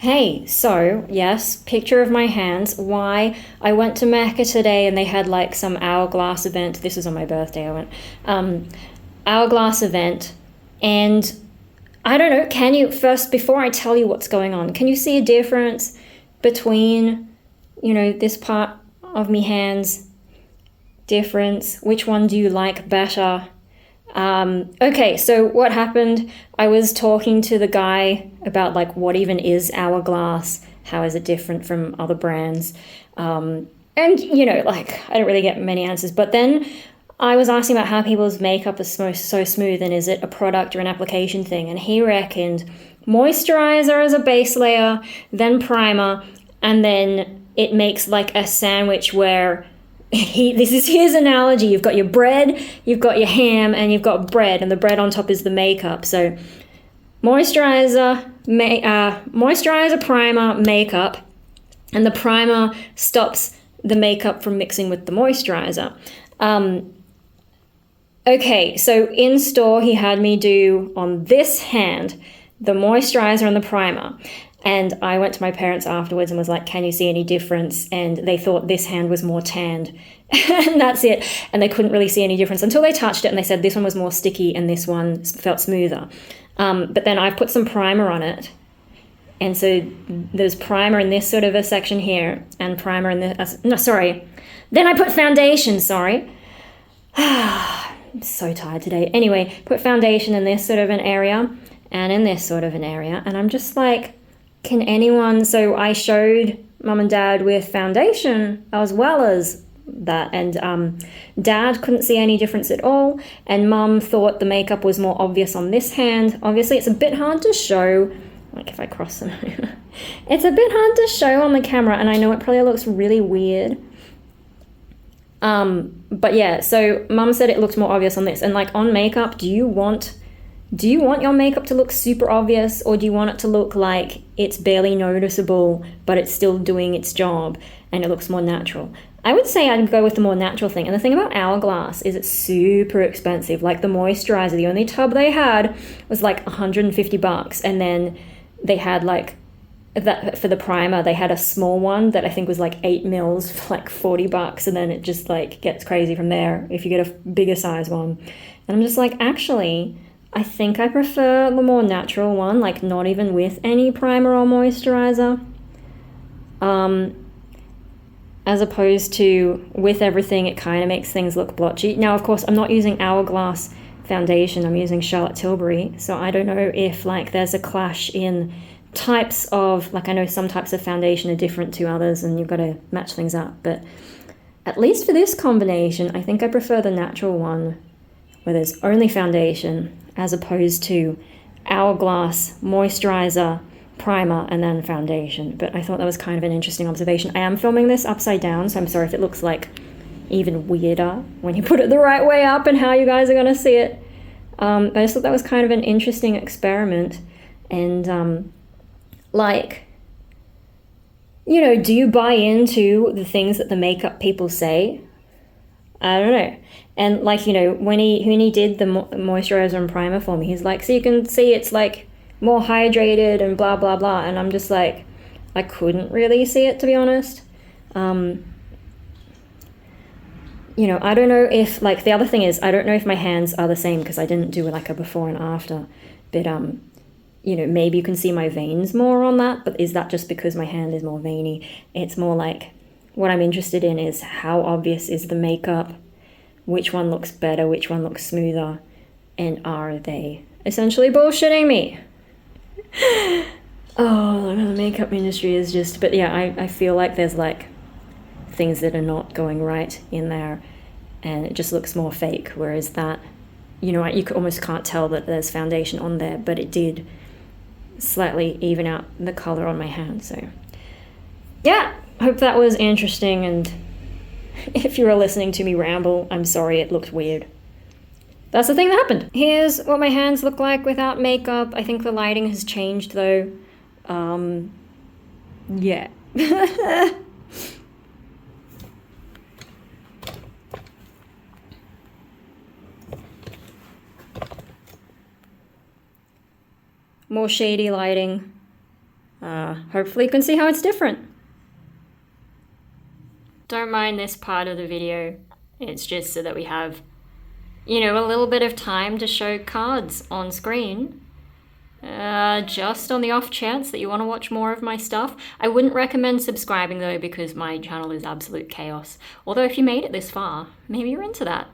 Hey, so yes, picture of my hands. Why I went to Mecca today and they had like some Hourglass event. This was on my birthday. I went um, Hourglass event, and I don't know. Can you first, before I tell you what's going on, can you see a difference between this part of me hands? Difference. Which one do you like better? Okay, so what happened? I was talking to the guy about like what even is Hourglass, how is it different from other brands, and like I don't really get many answers. But then I was asking about how people's makeup is so smooth, and is it a product or an application thing? And he reckoned moisturizer as a base layer, then primer, and then it makes like a sandwich where this is his analogy. You've got your bread, you've got your ham, and you've got bread, and the bread on top is the makeup. So moisturizer, primer, makeup, and the primer stops the makeup from mixing with the moisturizer. Okay, so in store he had me do on this hand the moisturizer and the primer. And I went to my parents afterwards and was like, can you see any difference? And they thought this hand was more tanned. And that's it. And they couldn't really see any difference until they touched it and they said this one was more sticky and this one felt smoother. But then I put some primer on it. And so there's primer in this sort of a section here and primer in this. No, sorry. Then I put foundation, sorry. I'm so tired today. Anyway, put foundation in this sort of an area and in this sort of an area. And I'm just like, can anyone, so I showed mum and dad with foundation as well as that, and dad couldn't see any difference at all, and mum thought the makeup was more obvious on this hand. Obviously it's a bit hard to show, like if I cross them, it's a bit hard to show on the camera, and I know it probably looks really weird. But yeah, so mum said it looked more obvious on this, and like on makeup, do you want your makeup to look super obvious, or do you want it to look like it's barely noticeable, but it's still doing its job and it looks more natural? I would say I'd go with the more natural thing. And the thing about Hourglass is it's super expensive. Like the moisturizer, the only tub they had was like $150. And then they had like that for the primer, they had a small one that I think was like 8 mils for like $40. And then it just like gets crazy from there if you get a bigger size one. And I'm just like, actually, I think I prefer the more natural one, like not even with any primer or moisturizer, as opposed to with everything. It kind of makes things look blotchy. Now, of course, I'm not using Hourglass foundation. I'm using Charlotte Tilbury, so I don't know if like there's a clash in types of, like I know some types of foundation are different to others, and you've got to match things up. But at least for this combination, I think I prefer the natural one, where there's only foundation, as opposed to Hourglass, moisturizer, primer, and then foundation. But I thought that was kind of an interesting observation. I am filming this upside down, so I'm sorry if it looks like even weirder when you put it the right way up and how you guys are going to see it. But I just thought that was kind of an interesting experiment. And do you buy into the things that the makeup people say? I don't know. And like, when he did the moisturizer and primer for me, he's like, so you can see it's like more hydrated and blah, blah, blah. And I'm just like, I couldn't really see it, to be honest. I don't know if, like, the other thing is, I don't know if my hands are the same because I didn't do like a before and after. But, maybe you can see my veins more on that. But is that just because my hand is more veiny? It's more like, what I'm interested in is how obvious is the makeup, which one looks better, which one looks smoother, and are they essentially bullshitting me? Oh, the makeup industry is just, but yeah, I feel like there's like things that are not going right in there, and it just looks more fake, whereas that, you almost can't tell that there's foundation on there, but it did slightly even out the color on my hand. So yeah, hope that was interesting, and if you were listening to me ramble, I'm sorry it looked weird. That's the thing that happened. Here's what my hands look like without makeup. I think the lighting has changed though. Yeah. More shady lighting. hopefully you can see how it's different. Don't mind this part of the video. It's just so that we have, you know, a little bit of time to show cards on screen. Just on the off chance that you want to watch more of my stuff. I wouldn't recommend subscribing though, because my channel is absolute chaos. Although if you made it this far, maybe you're into that.